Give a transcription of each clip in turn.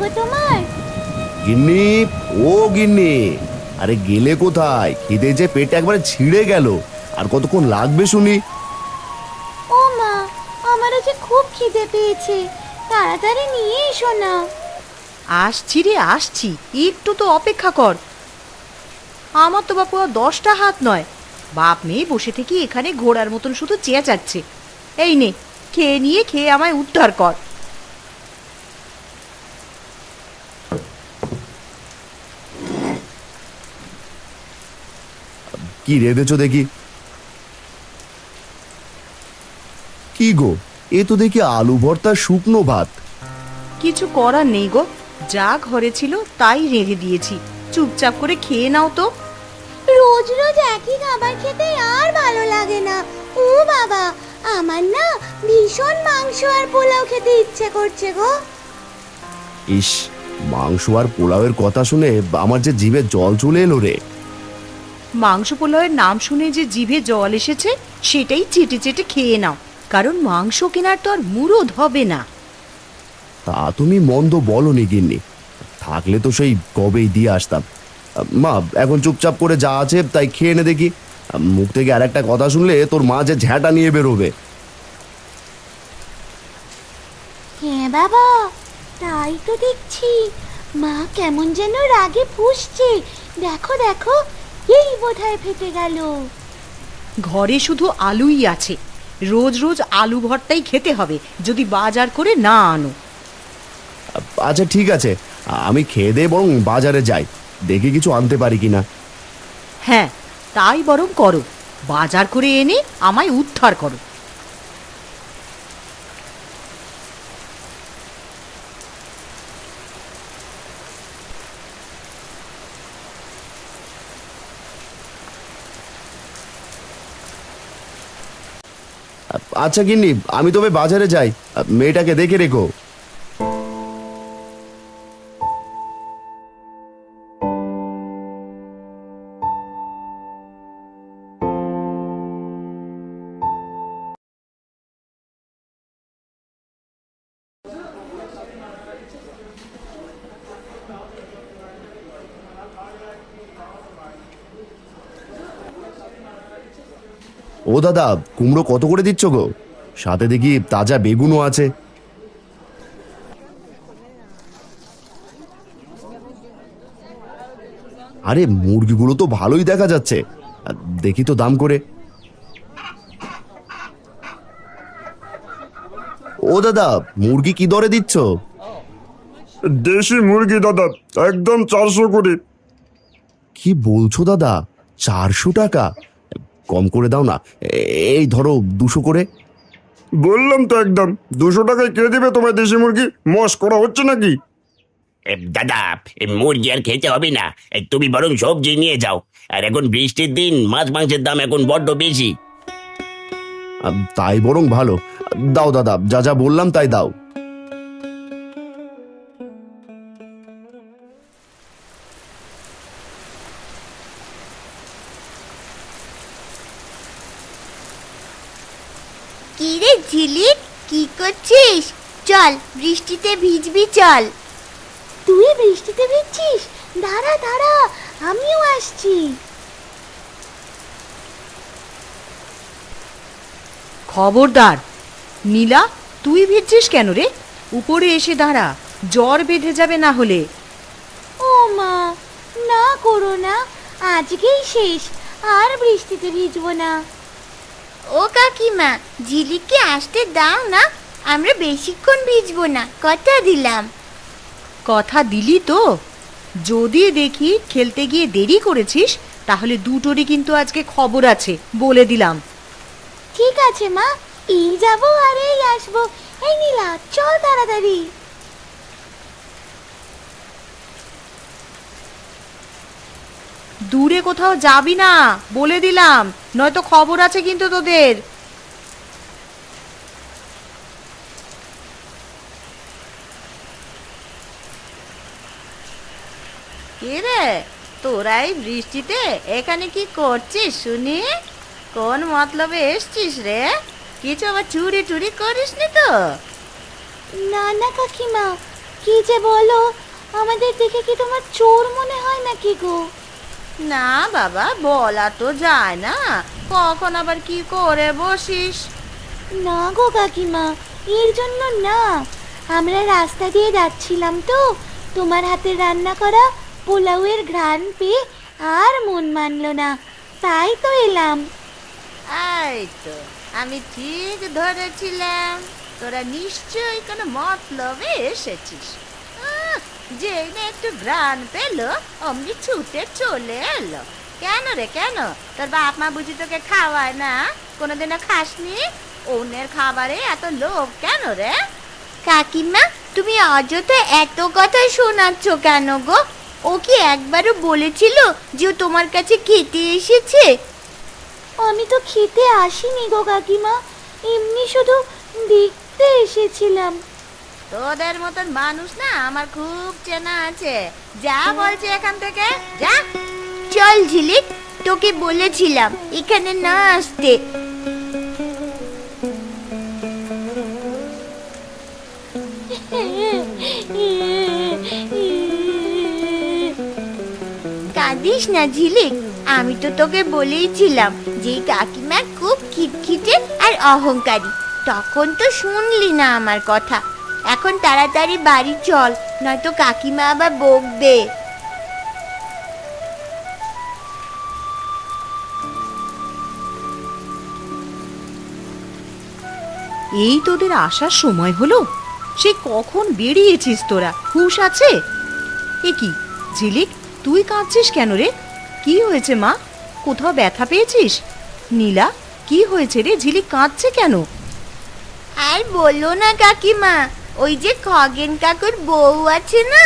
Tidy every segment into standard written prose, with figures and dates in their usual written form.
গো তোমার? গিন্নি, ও গিন্নি, আরে গেলে কোথায়? খিদে যে পেট একবারে ছিঁড়ে গেল। আর কতক্ষণ লাগবে শুনি? ও মা, আমারও যে খুব খিদে পেয়েছে, তাড়াতাড়ি নিয়ে এসো না। আসছি রে আসছি, একটু তো অপেক্ষা কর। আমার তো বাপু আর 10টা হাত নয়, বাপ মেয়ে বসে থেকে এখানে ঘোড়ার মতন শুধু চেঁচাচ্ছে। এই নে, খেয়ে নিয়ে খেয়ে আমায় উদ্ধার কর। কি রেঁধেছো দেখি? কি গো, এ তো দেখি আলু ভর্তা শুকনো ভাত। কিছু করার নেই গো, যা ঘরে ছিল তাই রেঁধে দিয়েছি, চুপচাপ করে খেয়ে নাও তো। রোজ রোজ একই খাবার খেতে আর ভালো লাগে না। ও বাবা, আমার না ভীষণ মাংস আর পোলাও খেতে ইচ্ছে করছে গো। ইস, মাংস আর পোলাওয়ের কথা শুনে আমার যে জিভে জল চলে এলো রে। মাংস পোলাওয়ের নাম শুনে যে জিভে জল এসেছে সেটাই চেটে চেটে খেয়ে নাও, কারণ মাংস কেনার তো আর মুরদ হবে না। তা তুমি মন্দ বলনি গিন্নি, থাকলে তো সেই কবেই দিয়ে আসতাম। মা, এখন চুপচাপ করে যা আছে তাই খেয়ে নে দেখি। মুখ থেকে আর একটা কথা শুনলে তোর মা যে ঝ্যাঁটা নিয়ে বেরোবে। হ্যাঁ বাবা, তাই তো দেখছি। মা কেমন যেন রাগে ফুঁসছে। দেখো দেখো, এই বোধহয় ফেটে গেল। ঘরে শুধু আলুই আছে, রোজ রোজ আলু ভর্তাই খেতে হবে যদি বাজার করে না আনো। আচ্ছা ঠিক আছে, আমি খেয়ে দিয়ে বরং বাজারে যাই, দেখি কিছু আনতে পারি কিনা। হ্যাঁ, তাই বরং করো, বাজার করে এনে আমায় উদ্ধার করো। আচ্ছা গিন্নি, আমি তবে বাজারে যাই, মেয়েটাকে দেখে রেখো। ও দাদা, কুমড়ো কত করে দিচ্ছ গো? সাথে দেখি তাজা বেগুনও আছে। আরে মুরগিগুলো তো ভালোই দেখা যাচ্ছে, দেখি তো দাম করে। ও দাদা, মুরগি কি দরে দিচ্ছ? দেশি মুরগি দাদা, একদম 400 করে। কি বলছো দাদা, 400 টাকা? কম করে দাও না, এই ধরো 200 করে। বললাম তো একদম 200 টাকায় কে দেবে তোমায় দেশি মুরগি? মস করা হচ্ছে নাকি? দাদা, মুরগি আর খেতে হবে না, তুমি বরং সবজি নিয়ে যাও। আর এখন বৃষ্টির দিন, মাছ মাংসের দাম এখন বড্ড বেশি। তাই বরং ভালো। দাও দাদা, যা যা বললাম তাই দাও। কি রে ঝিলিক, কি করছিস? চল, বৃষ্টিতে ভিজবি, চল। তুই বৃষ্টিতে ভিজছিস? দাঁড়া দাঁড়া, আমিও আসছি। খবরদার নীলা, তুই ভিজছিস কেন রে? উপরে এসে দাঁড়া, জ্বর বেঁধে যাবে না হলে। ও মা, না করো না, আজকেই শেষ, আর বৃষ্টিতে ভিজবো না। ও কাকিমা, ঝিলিককে আসতে দাও না, আমরা বেশিক্ষণ ভিজবো না, কথা দিলাম। কথা দিলি তো? যদি দেখি খেলতে গিয়ে দেরি করেছিস, তাহলে দুটোরই কিন্তু আজকে খবর আছে, বলে দিলাম। ঠিক আছে মা, এই যাবো আর এই আসবো। এই নীলা, চল তাড়াতাড়ি। দূরে কোথাও যাবি না, বলে দিলাম, নয়তো খবর আছে কিন্তু তোদের। কে রে, তোরা এই বৃষ্টিতে এখানে কি করছিস শুনি? কোন মতলবে এসছিস রে? কিছু আবার চুরি টুরি করিসনি তো? না না কাকিমা, কি যে বলো, আমাদের দেখে কি তোমার চোর মনে হয় নাকি গো? না বাবা, বলা তো যায় না, কখন আবার কি করে বসিস। না গো কাকিমা, এর জন্য না। আমরা রাস্তা দিয়ে যাচ্ছিলাম তো, তোমার হাতের রান্না করা পোলাওয়ের ঘ্রাণ পেয়ে আর মন মানলো না, তাই তো এলাম। এই তো আমি ঠিক ধরেছিলাম, তোরা নিশ্চয়ই কোনো মতলবে এসেছিস। যেই না একটু ঘ্রাণ পেলো অমনি ছুটে চলে এলো। কেন রে কেন, তোর বাপ মা বুঝি তোকে খাওয়ায় না? কোনোদিনও খাসনি? অন্যের খাবারে এত লোভ কেন রে? কাকিমা, তুমি অযথা এত কথা শোনাচ্ছ কেন গো? ও কি একবারও বলেছিল যে ও তোমার কাছে খেতে এসেছে? আমি তো খেতে আসিনি গো কাকিমা, এমনি শুধু দেখতে এসেছিলাম। তোদের মতন মানুষ না আমার খুব চেনা আছে। যা বলছি এখান থেকে যা। চল ঝিলিক, তোকে বলেছিলাম এখানে না আসতে। কাঁদিস না ঝিলিক, আমি তো তোকে বলেইছিলাম যে কাকিমা খুব খিটখিটে আর অহংকারী। তখন তো শুনলি না আমার কথা। এখন তাড়াতাড়ি বাড়ি চল, নয়তো কাকিমা আবার বকবে। এই তোদের আসার সময় হলো? সে কখন বেরিয়েছিস তোরা, হুঁশ আছে? এ কি ঝিলিক, তুই কাঁদছিস কেন রে? কি হয়েছে মা, কোথাও ব্যথা পেয়েছিস? নীলা, কি হয়েছে রে, ঝিলিক কাঁদছে কেন? আর বলো না কাকিমা, ওই যে খগেন কাকুর বউ আছে না,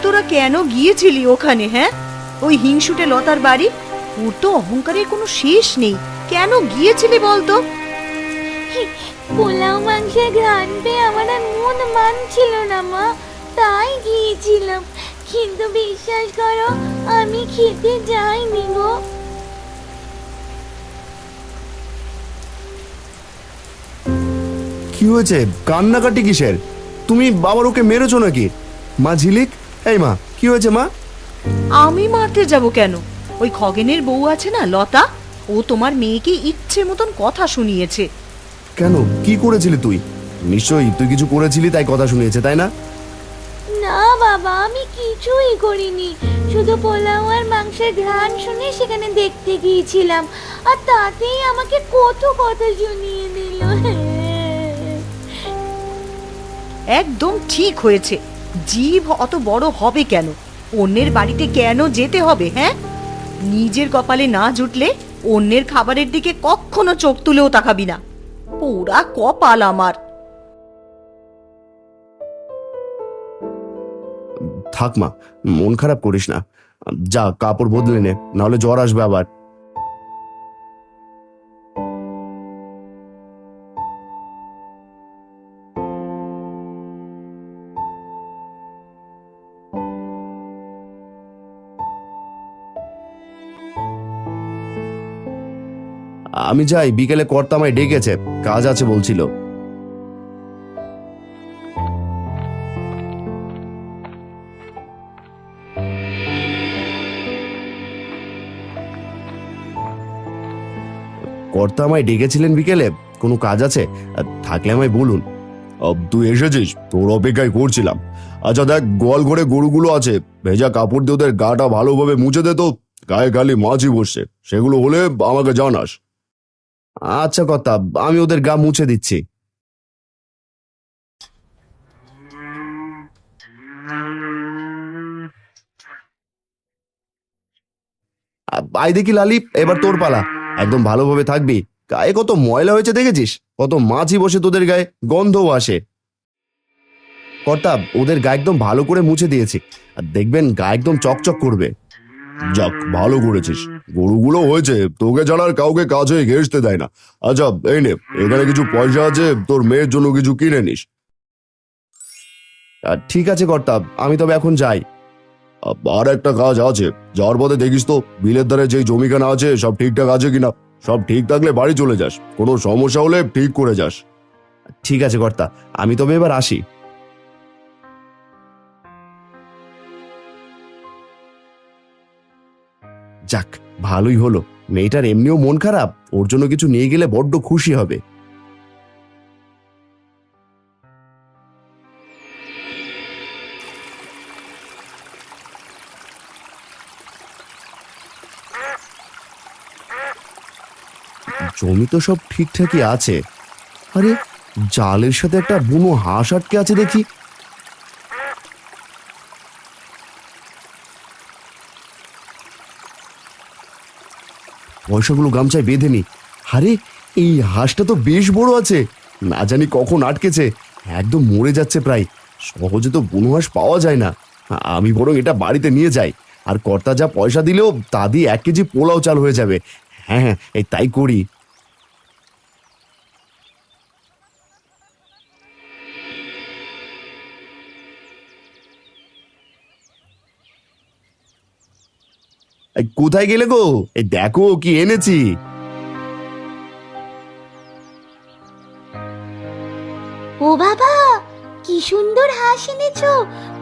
তোরা কেন গিয়েছিলি ওখানে? হ্যাঁ, ওই হিংসুটে লতার বাড়ি? ওর তো অহংকারের কোনো শেষ নেই, কেন গিয়েছিলি বলতো? পোলাও মাংসের ঘ্রাণ পেয়ে আমার আর মন মানছিল না মা, তাই গিয়েছিলাম। কিন্তু বিশ্বাস করো, আমি খেতে যাইনি গো। কি হয়েছে, কান্নাকাটি কিসের? তুমি বাবার ওকে মেরেছো নাকি? মা ঝিলিক, এই মা, কি হয়েছে মা? আমি মারতে যাব কেন? ওই খগেনের বউ আছে না লতা, ও তোমার মেয়েকে ইচ্ছে মতন কথা শুনিয়েছে। কেন, কি করেছিলি তুই? নিশ্চয়ই তুই কিছু করেছিলি তাই কথা শুনিয়েছে, তাই না? না বাবা, আমি কিছুই করিনি, শুধু পোলাও আর মাংসের ঘ্রাণ শুনে সেখানে দেখতে গিয়েছিলাম, আর তাতেই আমাকে কত কথা শুনিয়ে দিল। একদম ঠিক হয়েছে, জীব অত বড় হবে কেন? অন্যের বাড়িতে কেন যেতে হবে? হ্যাঁ, নিজের কপালে না জুটলে অন্যের খাবারের দিকে কখনো চোখ তুলেও তাকাবি না। পুরা কপাল আমার। থাক মা, মন খারাপ করিস না। যা, কাপড় বদলে নে, নাহলে জ্বর আসবে আবার। আমি যাই, বিকেলে কর্তা আমায় ডেকেছে, কাজ আছে বলছিল। কর্তা আমায় ডেকেছিলেন বিকেলে, কোনো কাজ আছে? থাকলে আমায় বলুন। তুই এসেছিস, তোর অপেক্ষায় করছিলাম। আচ্ছা দেখ, গোয়াল ঘরে গরুগুলো আছে, ভেজা কাপড় দিয়ে ওদের গাটা ভালোভাবে মুছে দে তো, গায়ে খালি মাছি বসছে, সেগুলো হলে আমাকে জানাস। আচ্ছা কর্তা, আমি ওদের গা মুছে দিচ্ছি। আই দেখি লালি, এবার তোর পালা। একদম ভালোভাবে থাকবি, গায়ে কত ময়লা হয়েছে দেখেছিস, কত মাছি বসে তোদের গায়ে, গন্ধও আসে। কর্তা, ওদের গা একদম ভালো করে মুছে দিয়েছি, আর দেখবেন গা একদম চকচক করবে। যাক, ভালো করেছিস। গরুগুলো হয়েছে, তোকে ছাড়া আর কাউকে কাছে ঘেঁষতে দেয় না। আচ্ছা, এই নে, এখানে কিছু পয়সা আছে, তোর মেয়ের জন্য কিছু কিনে নিস। ঠিক আছে কর্তা, আমি তবে এখন যাই। আর একটা কাজ আছে, যাওয়ার পথে দেখিস তো বিলের ধারে যেই জমিখানা আছে সব ঠিকঠাক আছে কিনা। সব ঠিক থাকলে বাড়ি চলে যাস, কোনো সমস্যা হলে ঠিক করে যাস। ঠিক আছে কর্তা, আমি তবে এবার আসি। যাক, ভালোই হলো। মেয়েটার এমনিও মন খারাপ, ওর জন্য কিছু নিয়ে গেলে বড্ড খুশি হবে। জমি তো সব ঠিকঠাকই আছে। আরে, জালের সাথে একটা বুনো হাঁস আটকে আছে দেখি। পয়সাগুলো গামছায় বেঁধে নি। আরে, এই হাঁসটা তো বেশ বড় আছে, না জানি কখন আটকেছে, একদম মরে যাচ্ছে প্রায়। সহজে তো বুনো হাঁস পাওয়া যায় না। আমি বরং এটা বাড়িতে নিয়ে যাই, আর কর্তা যা পয়সা দিলেও তা দিয়ে 1 কেজি পোলাও চাল হয়ে যাবে। হ্যাঁ হ্যাঁ, এই তাই করি। এই, কোথায় গেলে গো? এই দেখো কি এনেছি। ও বাবা, কি সুন্দর হাঁস এনেছো!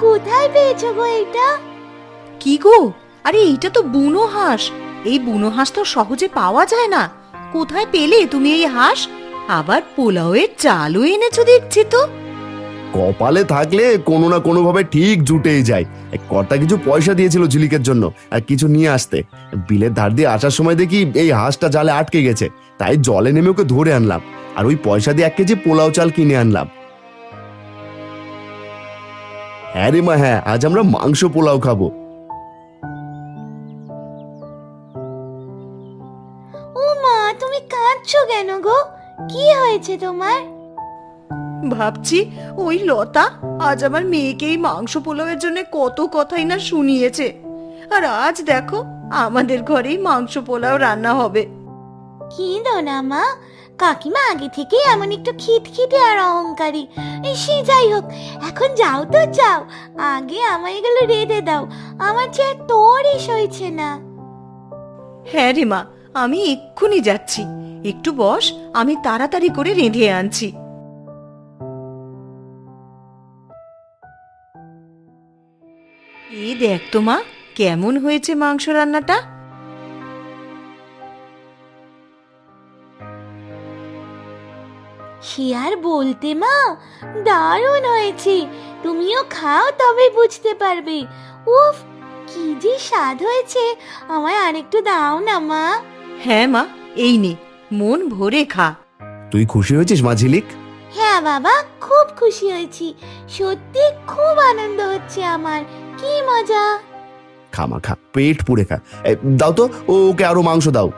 কোথায় পেয়েছো গো এটা? কি গো, আরে এইটা তো বুনো হাঁস। এই বুনো হাঁস তো সহজে পাওয়া যায় না। কোথায় পেলে তুমি এই হাঁস? আবার পোলাওয়ের চালও এনেছো দেখছি তো। কপালে থাকলে কোনো না কোনো ভাবে ঠিক জুটেই যায়। এই কর্তা কিছু পয়সা দিয়েছিল ঝিলিকের জন্য আর কিছু নিয়ে আসতে। বিলের ধার দিয়ে আসার সময় দেখি এই হাঁসটা জালে আটকে গেছে, তাই জলে নেমে ওকে ধরে আনলাম, আর ওই পয়সা দিয়ে 1 কেজি পোলাও চাল কিনে আনলাম। হ্যাঁ রে মা, হ্যাঁ, আজ আমরা মাংস পোলাও খাবো। ও মা, তুমি কাঁদছো কেন গো? কি হয়েছে তোমার? ভাবছি ওই লতা আজ আমার মেয়েকে এই মাংস পোলাওয়ের জন্য কত কথাই না শুনিয়েছে, আর আজ দেখো আমাদের ঘরেই মাংস পোলাও রান্না হবে। কেঁদো না মা, কাকিমা আগে থেকে এমন একটু খিটখিটে আর অহংকারী। সে যাই হোক, এখন যাও তো যাও, আগে আমায় এগুলো রেঁধে দাও, আমার যে আর তোরই সইছে না। হ্যাঁ রে মা, আমি এক্ষুনি যাচ্ছি। একটু বস, আমি তাড়াতাড়ি করে রেঁধে আনছি। এই দেখ তো মা, কেমন হয়েছে মাংস রান্নাটা। সে আর বলতে মা, দারুণ হয়েছে। তুমিও খাও, তবে বুঝতে পারবে। উফ, কি যে স্বাদ হয়েছে! আমায় আরেকটু দাও না মা। হ্যাঁ মা, এই নে, মন ভরে খা। তুই খুশি হয়েছিস মা ঝিলিক? হ্যাঁ বাবা, খুব খুশি হয়েছি। সত্যি খুব আনন্দ হচ্ছে আমার। কি মজা! খা মা, খা, পেট পুড়ে খা। এই, দাও তো, ওকে আরো মাংস দাও।